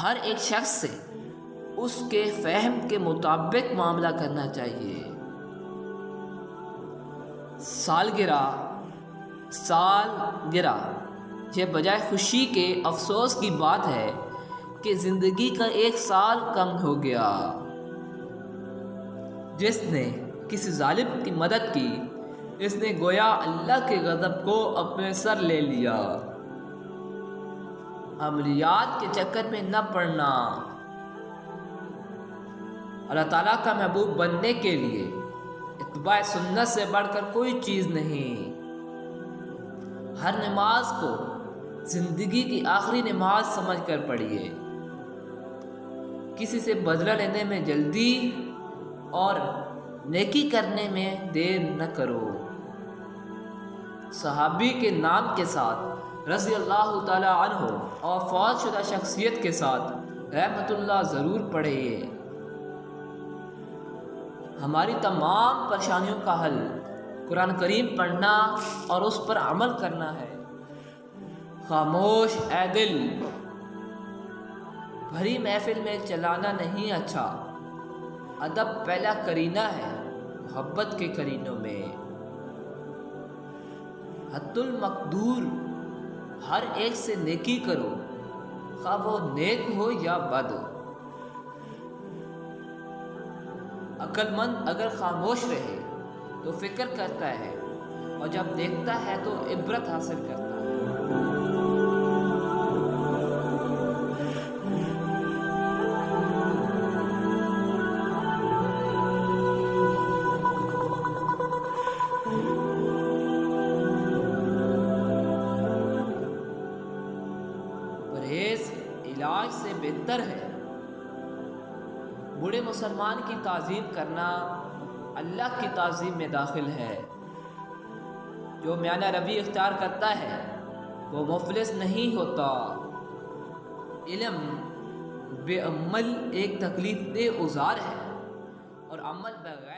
ہر ایک شخص سے اس کے فہم کے مطابق معاملہ کرنا چاہیے۔ سالگرہ یہ بجائے خوشی کے افسوس کی بات ہے کہ زندگی کا 1 سال کم ہو گیا۔ جس نے کسی ظالم کی مدد کی اس نے گویا اللہ کے غضب کو اپنے سر لے لیا۔ عملیات کے چکر میں نہ پڑنا۔ اللہ تعالیٰ کا محبوب بننے کے لیے اتباع سنت سے بڑھ کر کوئی چیز نہیں۔ ہر نماز کو زندگی کی آخری نماز سمجھ کر پڑھیے۔ کسی سے بدلہ لینے میں جلدی اور نیکی کرنے میں دیر نہ کرو۔ صحابی کے نام کے ساتھ رضی اللہ تعالی عنہ اور فوت شدہ شخصیت کے ساتھ رحمت اللہ ضرور پڑھیے۔ ہماری تمام پریشانیوں کا حل قرآن کریم پڑھنا اور اس پر عمل کرنا ہے۔ خاموش اے دل بھری محفل میں چلانا نہیں اچھا، ادب پہلا کرینہ ہے محبت کے کرینوں میں۔ حد المقدور ہر ایک سے نیکی کرو، خواہ وہ نیک ہو یا بد۔ عقل مند اگر خاموش رہے تو فکر کرتا ہے اور جب دیکھتا ہے تو عبرت حاصل کرتا ہے۔ پرہیز علاج سے بہتر ہے۔ بوڑھے مسلمان کی تعظیم کرنا اللہ کی تعظیم میں داخل ہے۔ جو میانہ روی اختیار کرتا ہے وہ مفلس نہیں ہوتا۔ علم بے عمل ایک تکلیف دہ اوزار ہے اور عمل بغیر